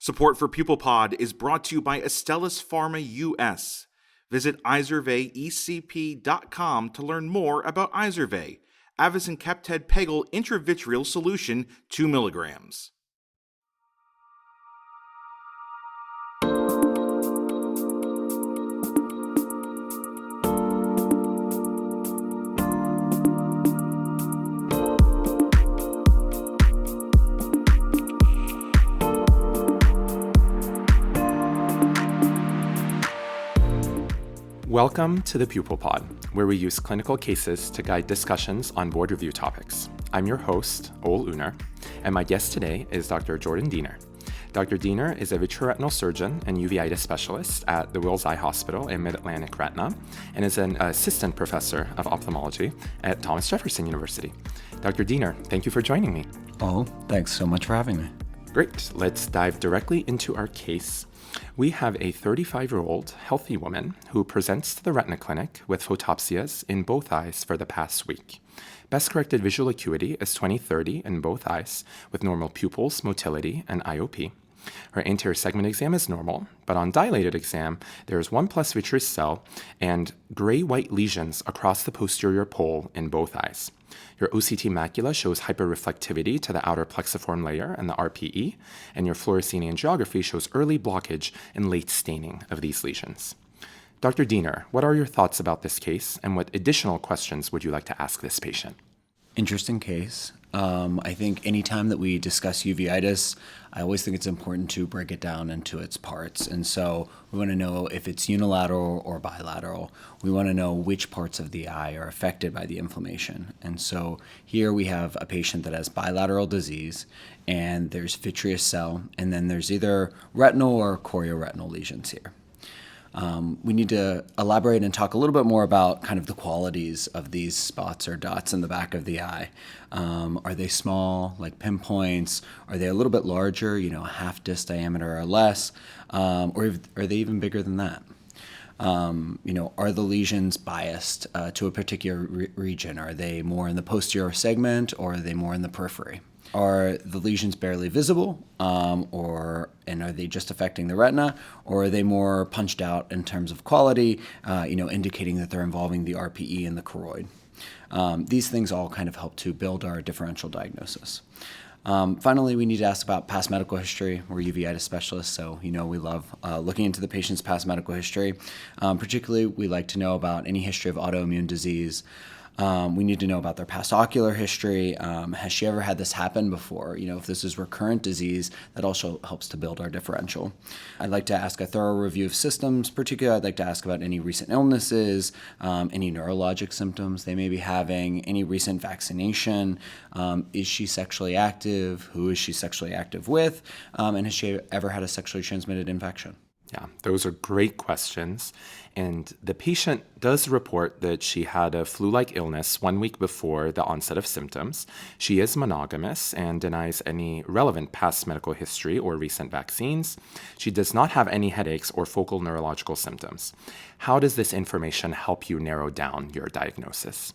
Support for PupilPod is brought to you by Astellas Pharma US. Visit izervayecp.com to learn more about Izervay, avacincaptad pegol intravitreal solution, 2 milligrams. Welcome to the Pupil Pod, where we use clinical cases to guide discussions on board review topics. I'm your host, Ogul Uner, and my guest today is Dr. Jordan Deaner. Dr. Deaner is a vitreoretinal surgeon and uveitis specialist at the Wills Eye Hospital in Mid-Atlantic Retina and is an assistant professor of ophthalmology at Thomas Jefferson University. Dr. Deaner, thank you for joining me. Oh, thanks so much for having me. Great. Let's dive directly into our case. We have a 35-year-old healthy woman who presents to the retina clinic with photopsias in both eyes for the past week. Best corrected visual acuity is 20/30 in both eyes, with normal pupils, motility, and IOP. Her anterior segment exam is normal, but on dilated exam, there is 1+ vitreous cell and gray-white lesions across the posterior pole in both eyes. Your OCT macula shows hyperreflectivity to the outer plexiform layer and the RPE, and your fluorescein angiography shows early blockage and late staining of these lesions. Dr. Deaner, what are your thoughts about this case, and what additional questions would you like to ask this patient? Interesting case. I think anytime that we discuss uveitis, I always think it's important to break it down into its parts. And so we want to know if it's unilateral or bilateral. We want to know which parts of the eye are affected by the inflammation. And so here we have a patient that has bilateral disease, and there's vitreous cell, and then there's either retinal or chorioretinal lesions here. We need to elaborate and talk a little bit more about kind of the qualities of these spots or dots in the back of the eye. Are they small, like pinpoints? Are they a little bit larger, a half disc diameter or less? Or are they even bigger than that? Are the lesions biased to a particular region? Are they more in the posterior segment, or are they more in the periphery? Are the lesions barely visible, and are they just affecting the retina, or are they more punched out in terms of quality, indicating that they're involving the RPE and the choroid? These things all kind of help to build our differential diagnosis. Finally, we need to ask about past medical history. We're uveitis specialists, so we love looking into the patient's past medical history. Particularly, we like to know about any history of autoimmune disease. We need to know about their past ocular history. Has she ever had this happen before? If this is recurrent disease, that also helps to build our differential. I'd like to ask a thorough review of systems. Particularly, I'd like to ask about any recent illnesses, any neurologic symptoms they may be having, any recent vaccination. Is she sexually active? Who is she sexually active with? And has she ever had a sexually transmitted infection? Yeah, those are great questions. And the patient does report that she had a flu-like illness 1 week before the onset of symptoms. She is monogamous and denies any relevant past medical history or recent vaccines. She does not have any headaches or focal neurological symptoms. How does this information help you narrow down your diagnosis?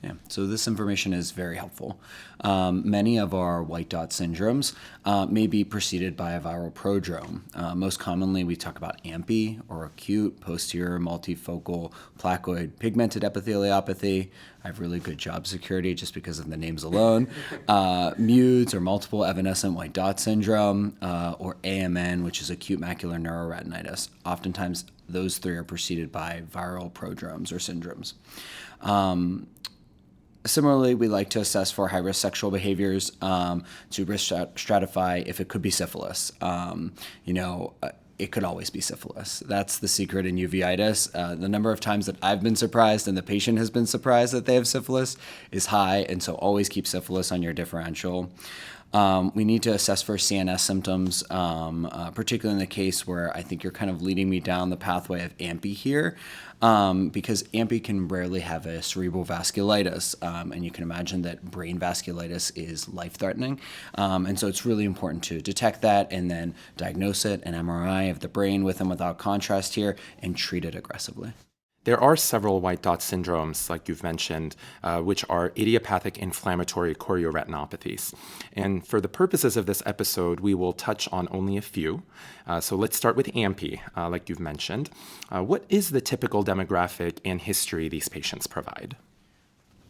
Yeah, so this information is very helpful. Many of our white dot syndromes may be preceded by a viral prodrome. Most commonly, we talk about AMPI, or acute, posterior, multifocal, placoid, pigmented epitheliopathy. I have really good job security just because of the names alone. MEWDS, or multiple evanescent white dot syndrome, or AMN, which is acute macular neuroretinitis. Oftentimes, those three are preceded by viral prodromes or syndromes. Similarly, we like to assess for high-risk sexual behaviors to risk stratify if it could be syphilis. It could always be syphilis. That's the secret in uveitis. The number of times that I've been surprised and the patient has been surprised that they have syphilis is high, and so always keep syphilis on your differential. We need to assess for CNS symptoms, particularly in the case where I think you're kind of leading me down the pathway of AMPI here, because AMPI can rarely have a cerebral vasculitis, and you can imagine that brain vasculitis is life-threatening. And so it's really important to detect that and then diagnose it, an MRI of the brain with and without contrast here, and treat it aggressively. There are several white dot syndromes, like you've mentioned, which are idiopathic inflammatory chorioretinopathies. And for the purposes of this episode, we will touch on only a few. So let's start with AMP, like you've mentioned. What is the typical demographic and history these patients provide?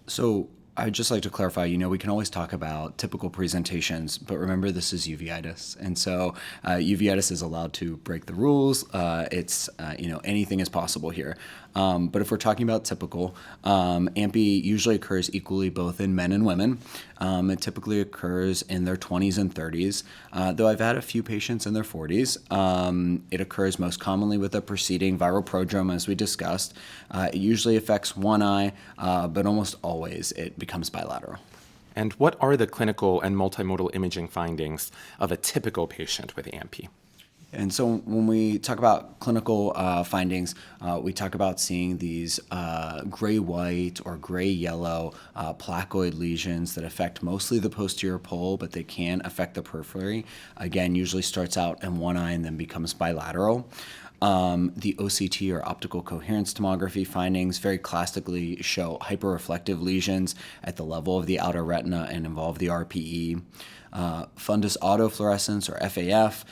So I'd just like to clarify, we can always talk about typical presentations, but remember this is uveitis. And so uveitis is allowed to break the rules. Anything is possible here. But if we're talking about typical, AMP usually occurs equally both in men and women. It typically occurs in their 20s and 30s, though I've had a few patients in their 40s. It occurs most commonly with a preceding viral prodrome, as we discussed. It usually affects one eye, but almost always it becomes bilateral. And what are the clinical and multimodal imaging findings of a typical patient with AMP? And so when we talk about clinical findings, we talk about seeing these gray-white or gray-yellow placoid lesions that affect mostly the posterior pole, but they can affect the periphery. Again, usually starts out in one eye and then becomes bilateral. The OCT or optical coherence tomography findings very classically show hyperreflective lesions at the level of the outer retina and involve the RPE. Fundus autofluorescence, or FAF,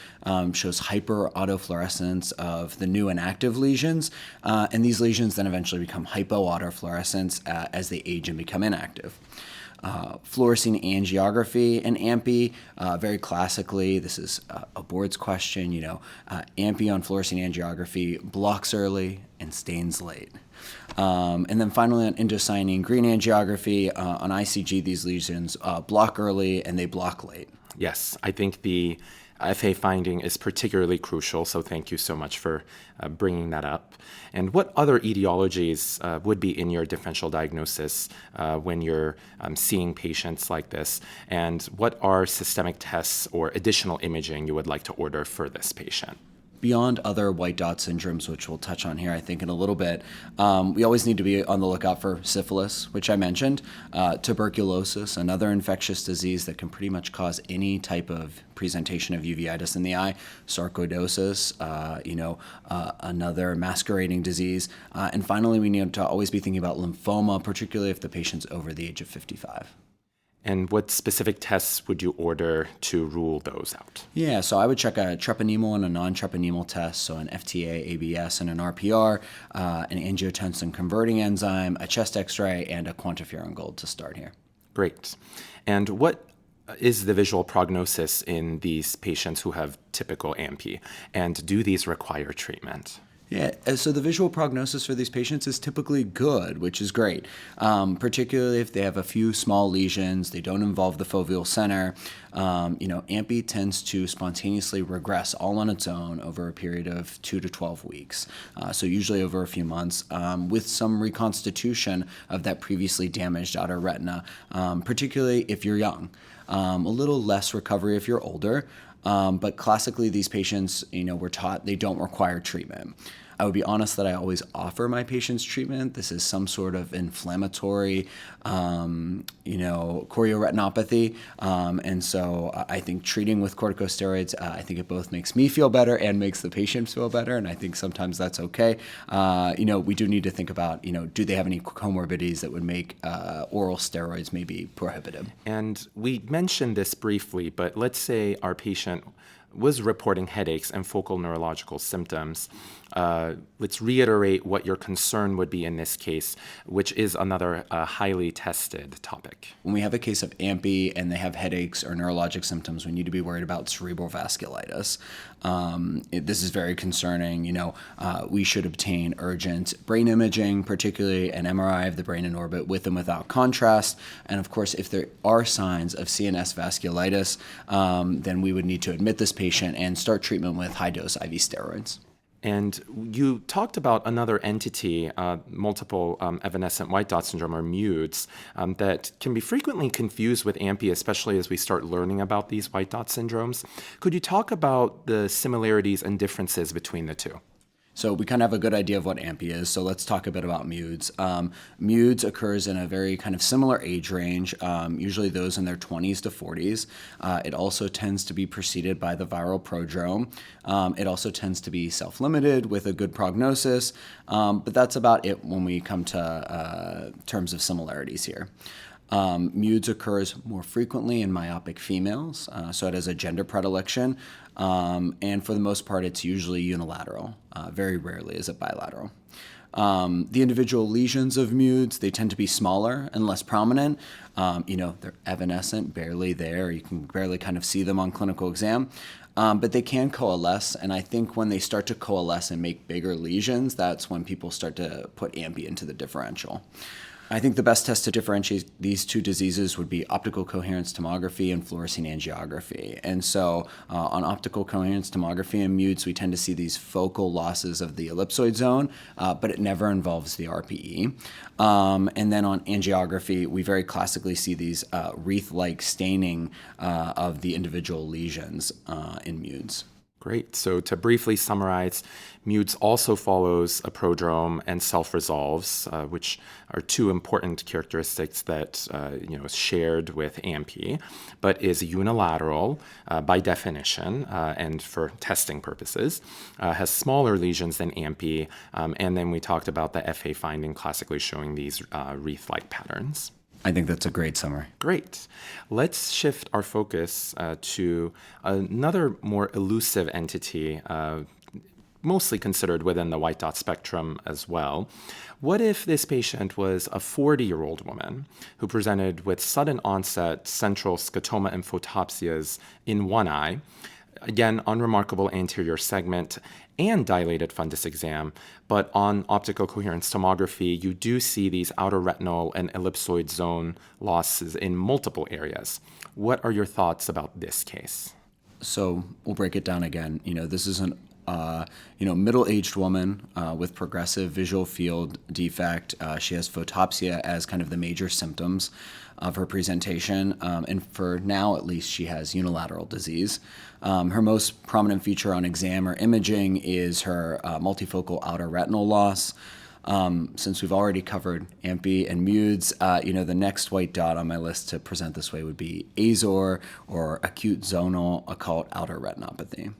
shows hyperautofluorescence of the new and active lesions, and these lesions then eventually become hypoautofluorescence as they age and become inactive. Fluorescein angiography and AMP, very classically, this is a board's question, AMP on fluorescein angiography blocks early and stains late. And then finally on indocyanine green angiography, on ICG, these lesions block early and they block late. Yes, I think the FA finding is particularly crucial, so thank you so much for bringing that up. And what other etiologies would be in your differential diagnosis when you're seeing patients like this? And what are systemic tests or additional imaging you would like to order for this patient? Beyond other white dot syndromes, which we'll touch on here, I think, in a little bit, we always need to be on the lookout for syphilis, which I mentioned, tuberculosis, another infectious disease that can pretty much cause any type of presentation of uveitis in the eye, sarcoidosis, another masquerading disease, and finally, we need to always be thinking about lymphoma, particularly if the patient's over the age of 55. And what specific tests would you order to rule those out? Yeah, so I would check a treponemal and a non-treponemal test, so an FTA, ABS, and an RPR, an angiotensin converting enzyme, a chest x-ray, and a quantiferon gold to start here. Great. And what is the visual prognosis in these patients who have typical AMP? And do these require treatment? Yeah, so the visual prognosis for these patients is typically good, which is great, particularly if they have a few small lesions, they don't involve the foveal center. AMP tends to spontaneously regress all on its own over a period of 2 to 12 weeks, so usually over a few months, with some reconstitution of that previously damaged outer retina, particularly if you're young. A little less recovery if you're older. But classically, these patients, we're taught they don't require treatment. I would be honest that I always offer my patients treatment. This is some sort of inflammatory, chorioretinopathy. And so I think treating with corticosteroids, I think it both makes me feel better and makes the patient feel better. And I think sometimes that's okay. We do need to think about, do they have any comorbidities that would make oral steroids maybe prohibitive? And we mentioned this briefly, but let's say our patient was reporting headaches and focal neurological symptoms. Let's reiterate what your concern would be in this case, which is another highly tested topic. When we have a case of AMP and they have headaches or neurologic symptoms, we need to be worried about cerebral vasculitis. This is very concerning. We should obtain urgent brain imaging, particularly an MRI of the brain in orbit with and without contrast. And of course, if there are signs of CNS vasculitis, then we would need to admit this patient and start treatment with high-dose IV steroids. And you talked about another entity, multiple evanescent white dot syndrome, or MEWDS, that can be frequently confused with AMP, especially as we start learning about these white dot syndromes. Could you talk about the similarities and differences between the two? So we kind of have a good idea of what AMPI is, so let's talk a bit about MEWDS. MEWDS occurs in a very kind of similar age range, usually those in their 20s to 40s. It also tends to be preceded by the viral prodrome. It also tends to be self-limited with a good prognosis, but that's about it when we come to terms of similarities here. MEWDS occurs more frequently in myopic females, so it has a gender predilection, and for the most part, it's usually unilateral. Very rarely is it bilateral. The individual lesions of MEWDS, they tend to be smaller and less prominent. They're evanescent, barely there. You can barely kind of see them on clinical exam. But they can coalesce, and I think when they start to coalesce and make bigger lesions, that's when people start to put AMPI into the differential. I think the best test to differentiate these two diseases would be optical coherence tomography and fluorescein angiography. And so on optical coherence tomography and MEWDS, we tend to see these focal losses of the ellipsoid zone, but it never involves the RPE. And then on angiography, we very classically see these wreath-like staining of the individual lesions in MEWDS. Great. So to briefly summarize, MEWDS also follows a prodrome and self-resolves, which are two important characteristics that is shared with AMPI, but is unilateral by definition and for testing purposes, has smaller lesions than AMPI, and then we talked about the FA finding classically showing these wreath-like patterns. I think that's a great summary. Great. Let's shift our focus to another more elusive entity, mostly considered within the white dot spectrum as well. What if this patient was a 40-year-old woman who presented with sudden onset central scotoma and photopsias in one eye, again, unremarkable anterior segment, and dilated fundus exam, but on optical coherence tomography, you do see these outer retinal and ellipsoid zone losses in multiple areas. What are your thoughts about this case? So we'll break it down again. This is an middle-aged woman with progressive visual field defect. She has photopsia as kind of the major symptoms of her presentation, and for now at least she has unilateral disease. Her most prominent feature on exam or imaging is her multifocal outer retinal loss. Since we've already covered AMPI and MEWDS, the next white dot on my list to present this way would be Azor, or acute zonal occult outer retinopathy.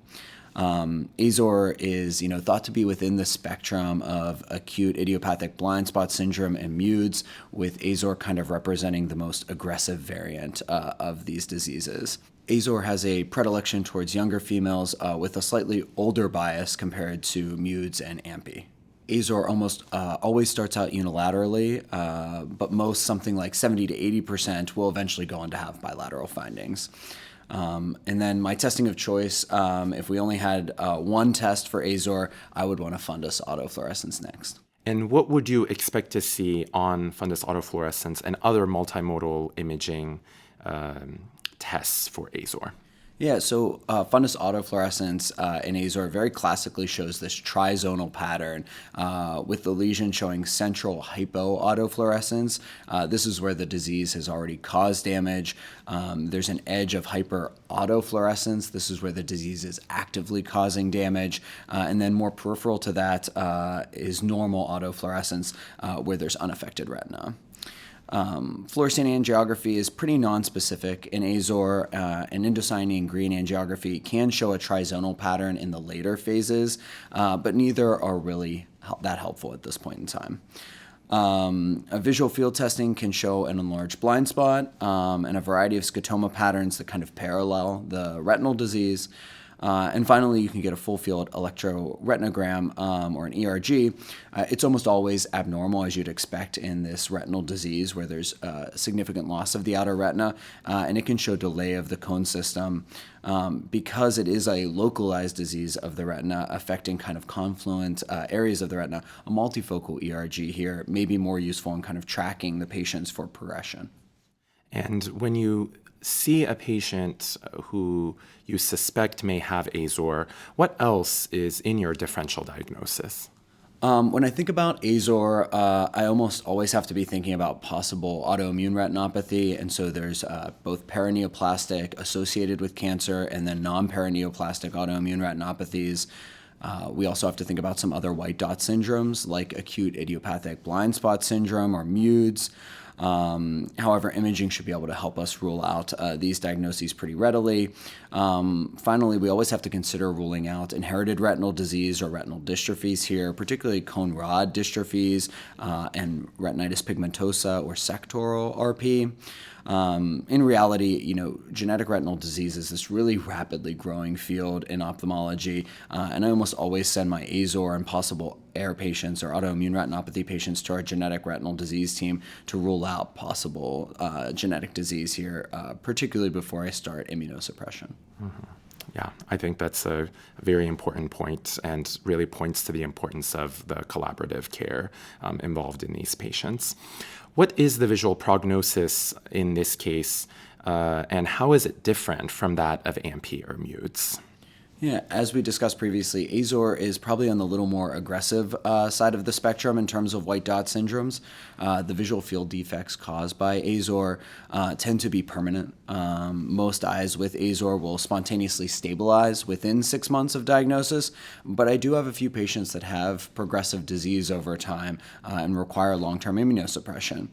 Azor is, thought to be within the spectrum of acute idiopathic blind spot syndrome and MEWDS, with Azor kind of representing the most aggressive variant of these diseases. Azor has a predilection towards younger females with a slightly older bias compared to MEWDS and AMPI. Azor almost always starts out unilaterally, but most, something like 70 to 80%, will eventually go on to have bilateral findings. And then my testing of choice, if we only had one test for Azor, I would want a fundus autofluorescence next. And what would you expect to see on fundus autofluorescence and other multimodal imaging tests for Azor? Yeah, so fundus autofluorescence in Azor very classically shows this trizonal pattern with the lesion showing central hypoautofluorescence. This is where the disease has already caused damage. There's an edge of hyperautofluorescence. This is where the disease is actively causing damage. And then more peripheral to that is normal autofluorescence where there's unaffected retina. Fluorescein angiography is pretty nonspecific in Azor, and indocyanine green angiography can show a trizonal pattern in the later phases, but neither are really that helpful at this point in time. A visual field testing can show an enlarged blind spot and a variety of scotoma patterns that kind of parallel the retinal disease. And finally, you can get a full field electroretinogram or an ERG. It's almost always abnormal, as you'd expect in this retinal disease where there's significant loss of the outer retina, and it can show delay of the cone system. Because it is a localized disease of the retina affecting kind of confluent areas of the retina, a multifocal ERG here may be more useful in kind of tracking the patients for progression. And when you see a patient who you suspect may have Azor, what else is in your differential diagnosis? When I think about Azor, I almost always have to be thinking about possible autoimmune retinopathy, and so there's both paraneoplastic associated with cancer and then non-paraneoplastic autoimmune retinopathies. We also have to think about some other white dot syndromes like acute idiopathic blind spot syndrome or MEWDS. However, imaging should be able to help us rule out these diagnoses pretty readily. Finally, we always have to consider ruling out inherited retinal disease or retinal dystrophies here, particularly cone rod dystrophies and retinitis pigmentosa or sectoral RP. In reality, genetic retinal disease is this really rapidly growing field in ophthalmology, and I almost always send my Azor and possible AIR patients or autoimmune retinopathy patients to our genetic retinal disease team to rule out possible genetic disease here, particularly before I start immunosuppression. Mm-hmm. Yeah, I think that's a very important point and really points to the importance of the collaborative care involved in these patients. What is the visual prognosis in this case, and how is it different from that of AMP or MEWDS? Yeah, as we discussed previously, Azor is probably on the little more aggressive side of the spectrum in terms of white dot syndromes. The visual field defects caused by Azor tend to be permanent. Most eyes with Azor will spontaneously stabilize within 6 months of diagnosis, but I do have a few patients that have progressive disease over time and require long-term immunosuppression.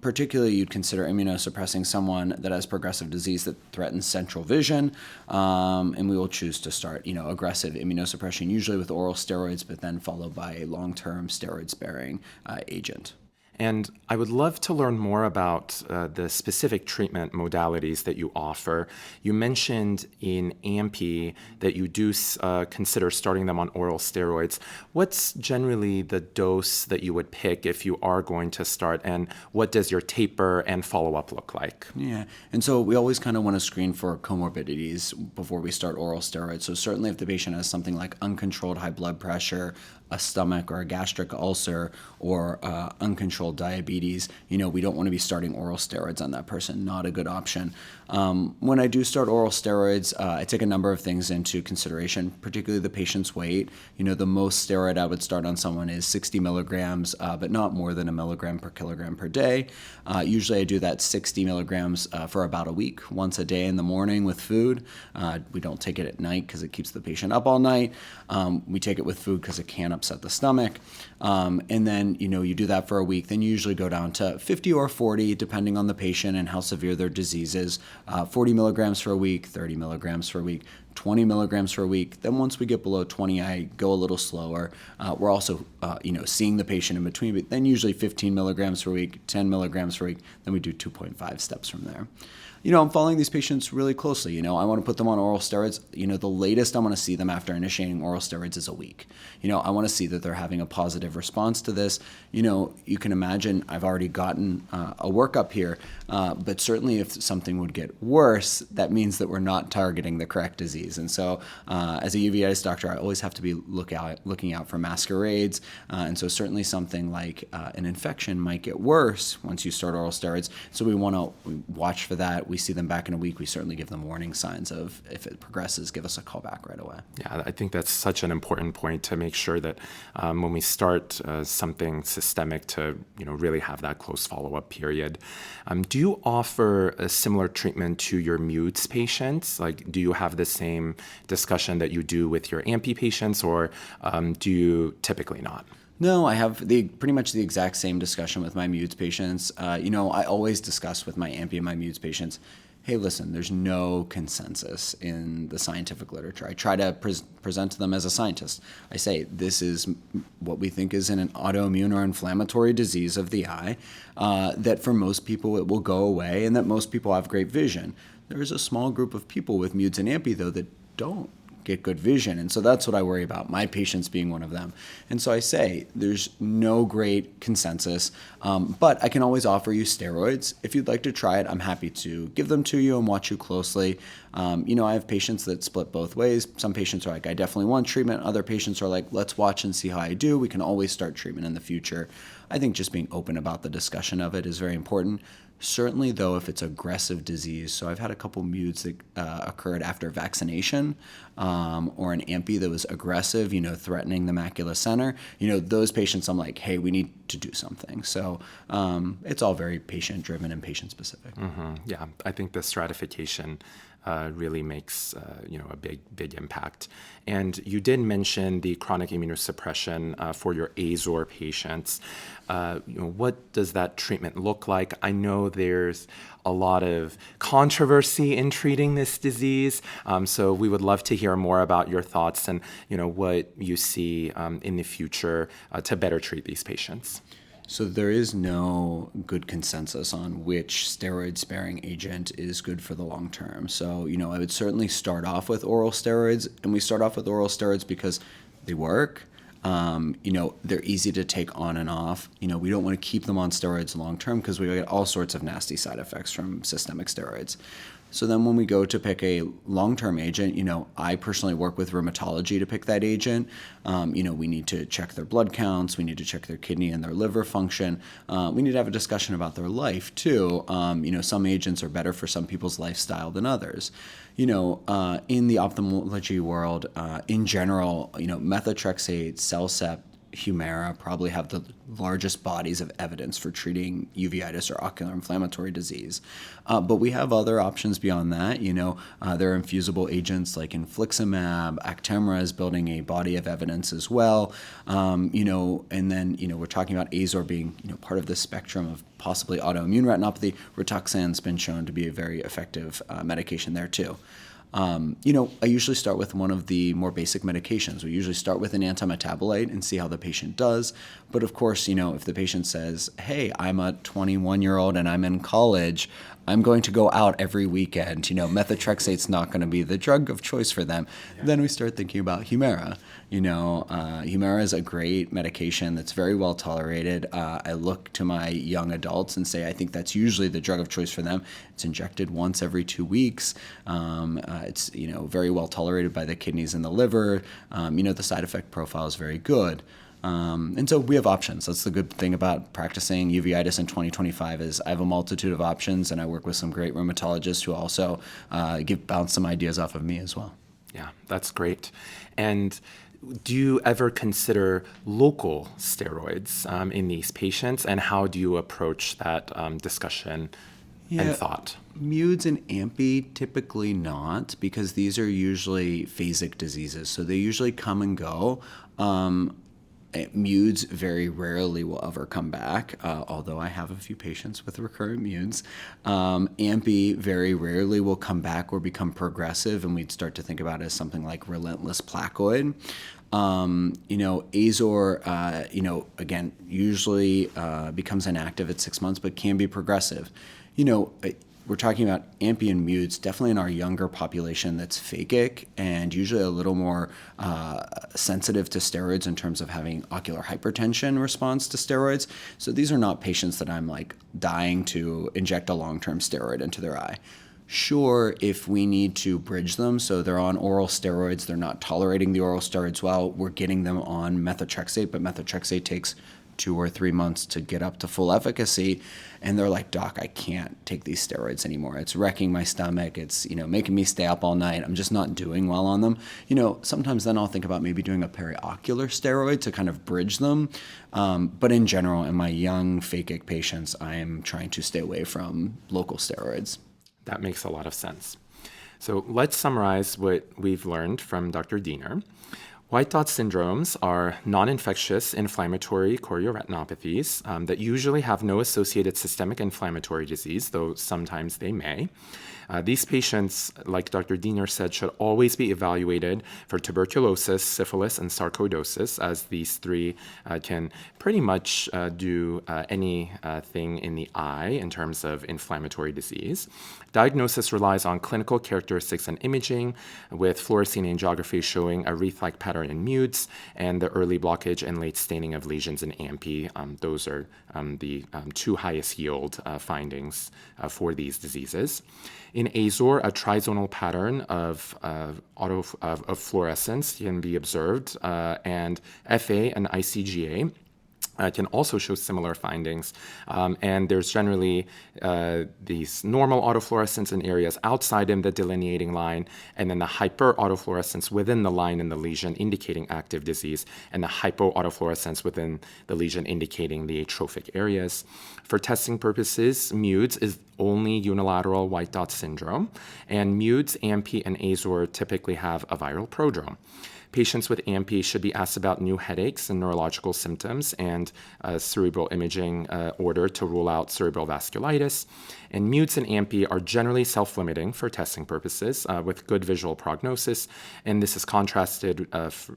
Particularly, you'd consider immunosuppressing someone that has progressive disease that threatens central vision, and we will choose to start, aggressive immunosuppression, usually with oral steroids, but then followed by a long-term steroid-sparing agent. And I would love to learn more about the specific treatment modalities that you offer. You mentioned in AMP that you do consider starting them on oral steroids. What's generally the dose that you would pick if you are going to start, and what does your taper and follow-up look like? Yeah, and so we always kind of want to screen for comorbidities before we start oral steroids. So certainly if the patient has something like uncontrolled high blood pressure, a stomach or a gastric ulcer, or uncontrolled diabetes, we don't want to be starting oral steroids on that person. Not a good option. When I do start oral steroids, I take a number of things into consideration, particularly the patient's weight. The most steroid I would start on someone is 60 milligrams, but not more than 1 milligram per kilogram per day. Usually I do that 60 milligrams for about a week, once a day in the morning with food. We don't take it at night because it keeps the patient up all night. We take it with food because it can upset the stomach. And then, you do that for a week. Then you usually go down to 50 or 40, depending on the patient and how severe their disease is. 40 milligrams for a week, 30 milligrams for a week, 20 milligrams for a week. Then once we get below 20, I go a little slower. We're also, seeing the patient in between, but then usually 15 milligrams per week, 10 milligrams per week. Then we do 2.5 steps from there. I'm following these patients really closely. I want to put them on oral steroids. The latest I want to see them after initiating oral steroids is a week. I want to see that they're having a positive response to this. You can imagine I've already gotten a workup here, but certainly if something would get worse, that means that we're not targeting the correct disease. And so as a uveitis doctor, I always have to be looking out for masquerades. And so certainly something like an infection might get worse once you start oral steroids. So we want to watch for that. We see them back in a week. We certainly give them warning signs of if it progresses, give us a call back right away. Yeah, I think that's such an important point to make sure that when we start something systemic to really have that close follow-up period. Do you offer a similar treatment to your MEWDS patients? Like, do you have the same discussion that you do with your AMP patients, or do you typically not? No, I have pretty much the exact same discussion with my MEWDS patients. I always discuss with my AMP and my MEWDS patients, hey, listen, there's no consensus in the scientific literature. I try to present to them as a scientist. I say, this is what we think is an autoimmune or inflammatory disease of the eye, that for most people it will go away and that most people have great vision. There is a small group of people with MEWDS and AMP, though, that don't get good vision. And so that's what I worry about, my patients being one of them. And so I say, there's no great consensus, but I can always offer you steroids. If you'd like to try it, I'm happy to give them to you and watch you closely. I have patients that split both ways. Some patients are like, I definitely want treatment. Other patients are like, let's watch and see how I do. We can always start treatment in the future. I think just being open about the discussion of it is very important. Certainly, though, if it's aggressive disease, so I've had a couple MEWDS that occurred after vaccination, or an AMP that was aggressive, threatening the macula center. Those patients, I'm like, hey, we need to do something. So it's all very patient-driven and patient-specific. Mm-hmm. Yeah, I think the stratification really makes a big impact. And you did mention the chronic immunosuppression for your Azor patients. What does that treatment look like? I know there's a lot of controversy in treating this disease, so we would love to hear more about your thoughts and what you see in the future to better treat these patients. So there is no good consensus on which steroid-sparing agent is good for the long term. So, I would certainly start off with oral steroids, and we start off with oral steroids because they work. They're easy to take on and off. We don't want to keep them on steroids long term because we get all sorts of nasty side effects from systemic steroids. So then when we go to pick a long-term agent, I personally work with rheumatology to pick that agent. We need to check their blood counts. We need to check their kidney and their liver function. We need to have a discussion about their life too. Some agents are better for some people's lifestyle than others. In the ophthalmology world, in general, methotrexate, Cellcept, Humira probably have the largest bodies of evidence for treating uveitis or ocular inflammatory disease. But we have other options beyond that. There are infusible agents like infliximab, Actemra is building a body of evidence as well. And then, we're talking about Azor being, part of this spectrum of possibly autoimmune retinopathy. Rituxan's been shown to be a very effective medication there too. I usually start with one of the more basic medications. We usually start with an antimetabolite and see how the patient does. But of course, if the patient says, hey, I'm a 21-year-old and I'm in college, I'm going to go out every weekend, methotrexate's not going to be the drug of choice for them. Yeah. Then we start thinking about Humira. Humira is a great medication that's very well tolerated. I look to my young adults and say I think that's usually the drug of choice for them. It's injected once every 2 weeks. It's very well tolerated by the kidneys and the liver. The side effect profile is very good. And so we have options. That's the good thing about practicing uveitis in 2025 is I have a multitude of options, and I work with some great rheumatologists who also bounce some ideas off of me as well. Yeah, that's great. And do you ever consider local steroids in these patients, and how do you approach that discussion and thought? MEWDS and AMPI typically not, because these are usually phasic diseases, so they usually come and go. MEWDS very rarely will ever come back, although I have a few patients with recurrent MEWDS. AMPI very rarely will come back or become progressive, and we'd start to think about it as something like relentless placoid. Azor, again, usually becomes inactive at 6 months, but can be progressive. We're talking about AMPI and MEWDS, definitely in our younger population that's phakic and usually a little more sensitive to steroids in terms of having ocular hypertension response to steroids. So these are not patients that I'm dying to inject a long-term steroid into their eye. Sure, if we need to bridge them, so they're on oral steroids, they're not tolerating the oral steroids well, we're getting them on methotrexate, but methotrexate takes 2 or 3 months to get up to full efficacy, and they're like, doc, I can't take these steroids anymore. It's wrecking my stomach. It's, making me stay up all night. I'm just not doing well on them. Sometimes then I'll think about maybe doing a periocular steroid to kind of bridge them. But in general, in my young phakic patients, I am trying to stay away from local steroids. That makes a lot of sense. So let's summarize what we've learned from Dr. Deaner. White dot syndromes are non-infectious inflammatory chorioretinopathies that usually have no associated systemic inflammatory disease, though sometimes they may. These patients, like Dr. Deaner said, should always be evaluated for tuberculosis, syphilis, and sarcoidosis, as these three can pretty much do anything in the eye in terms of inflammatory disease. Diagnosis relies on clinical characteristics and imaging, with fluorescein angiography showing a wreath-like pattern in MEWDS and the early blockage and late staining of lesions in AMPI. Those are the 2 highest yield findings for these diseases. In Azor, a trizonal pattern of fluorescence can be observed, and FA and ICGA can also show similar findings. And there's generally these normal autofluorescence in areas outside in the delineating line, and then the hyperautofluorescence within the line in the lesion indicating active disease, and the hypoautofluorescence within the lesion indicating the atrophic areas. For testing purposes, MEWDS is only unilateral white dot syndrome, and MEWDS, AMP, and AZOR typically have a viral prodrome. Patients with AMP should be asked about new headaches and neurological symptoms and cerebral imaging ordered to rule out cerebral vasculitis. And MEWDS and AMP are generally self-limiting for testing purposes with good visual prognosis. And this is contrasted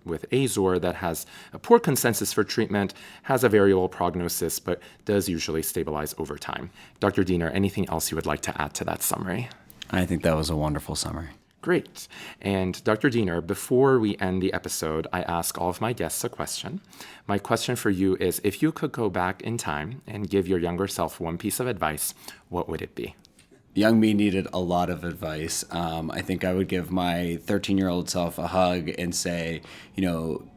with AZOR that has a poor consensus for treatment, has a variable prognosis, but does usually stabilize over time. Dr. Deaner, anything else you would like to add to that summary? I think that was a wonderful summary. Great. And Dr. Deaner, before we end the episode, I ask all of my guests a question. My question for you is, if you could go back in time and give your younger self one piece of advice, what would it be? Young me needed a lot of advice. I think I would give my 13-year-old self a hug and say,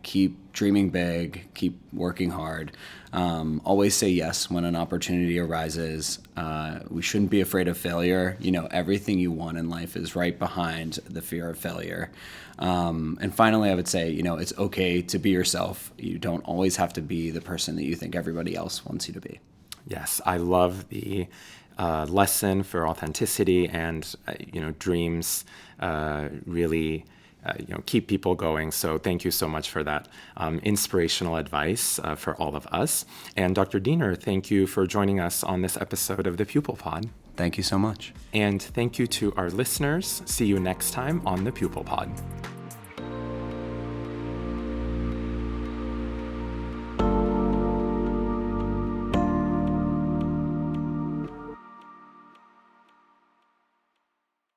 keep dreaming big, keep working hard. Always say yes when an opportunity arises. We shouldn't be afraid of failure. Everything you want in life is right behind the fear of failure. And finally, I would say, it's okay to be yourself. You don't always have to be the person that you think everybody else wants you to be. Yes, I love the lesson for authenticity and, dreams really keep people going. So thank you so much for that inspirational advice for all of us. And Dr. Deaner, thank you for joining us on this episode of the Pupil Pod. Thank you so much. And thank you to our listeners. See you next time on the Pupil Pod.